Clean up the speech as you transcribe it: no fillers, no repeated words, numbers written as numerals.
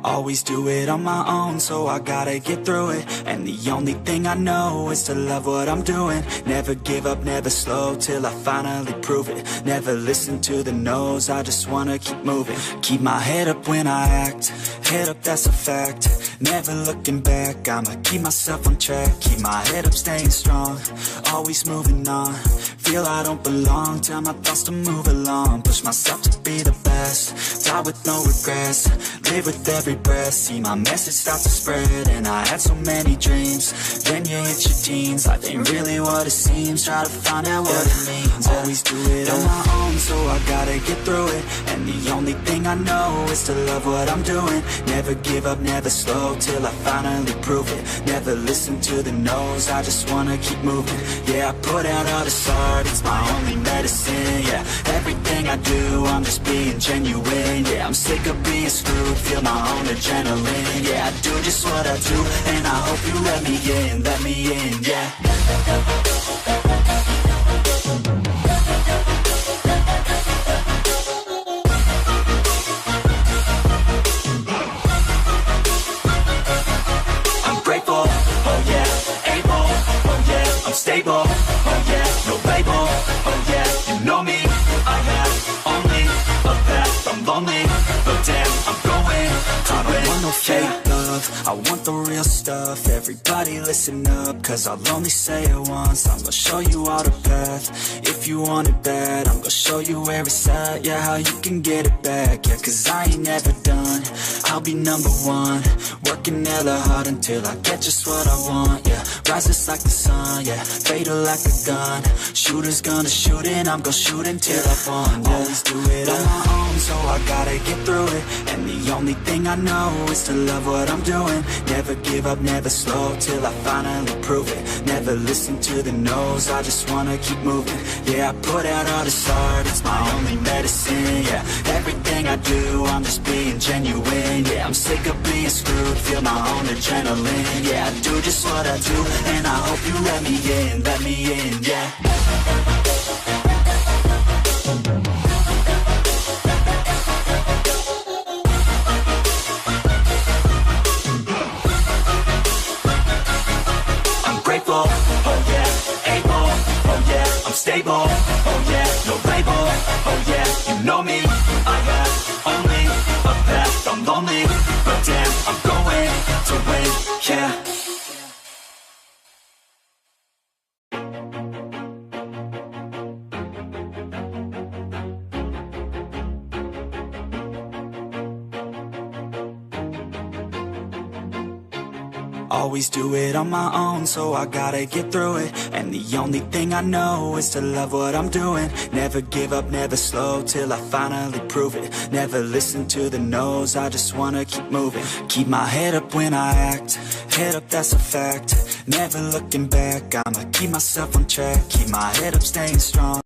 Always do it on my own, so I gotta get through it. And the only thing I know is to love what I'm doing. Never give up, never slow, till I finally prove it. Never listen to the no's, I just wanna keep moving. Keep my head up when I act, head up, that's a fact. Never looking back, I'ma keep myself on track. Keep my head up, staying strong, always moving on. Feel I don't belong, tell my thoughts to move along. Push myself to be the best, die with no regrets. Live with every breath, see my message start to spread. And I had so many dreams, then you hit your teens. Life ain't really what it seems, try to find out what it means. Always do it on my own, so I gotta get through it. And the only thing I know is to love what I'm doing. Never give up, never slow, till I finally prove it. Never listen to the no's, I just wanna keep moving. Yeah, I put out all this art, it's my only medicine. Yeah, everything I do, I'm just being genuine. Yeah, I'm sick of being screwed, feel my own adrenaline. Yeah, I do just what I do, and I hope you let me in, yeah. I'm grateful, oh yeah, able, oh yeah, I'm stable, oh yeah, no label, oh yeah, you know me, I have only a path, I'm lonely, but damn, I'm going to win. I don't want no fake love, I want the real stuff. Everybody listen up, cause I'll only say it once. I'm gonna show you all the path, if you want it bad. I'm gonna show you where it's at, yeah, how you can get it back. Yeah, cause I ain't never done, I'll be number one. Working hella hard until I get just what I want, yeah. Rises like the sun, yeah, fatal like a gun. Shooter's gonna shoot and I'm gonna shoot until I won, yeah. Always do it on my own, so I gotta get through it. And the only thing I know is to love what I'm doing. Never give up, never slow, till I finally prove it. Never listen to the no's, I just wanna keep moving. Yeah, I put out all this art, it's my only medicine. Yeah, everything I do, I'm just being genuine. Yeah, I'm sick of being screwed, feel my own adrenaline. Yeah, I do just what I do, and I hope you let me in, yeah. Grateful, oh yeah, able, oh yeah, I'm stable, oh yeah, no label, oh yeah, you know me, I have only a path, I'm lonely, but damn, I'm going to win, yeah. Always do it on my own, so I gotta get through it. And the only thing I know is to love what I'm doing. Never give up, never slow, till I finally prove it. Never listen to the no's, I just wanna keep moving. Keep my head up when I act, head up, that's a fact. Never looking back, I'ma keep myself on track. Keep my head up, staying strong.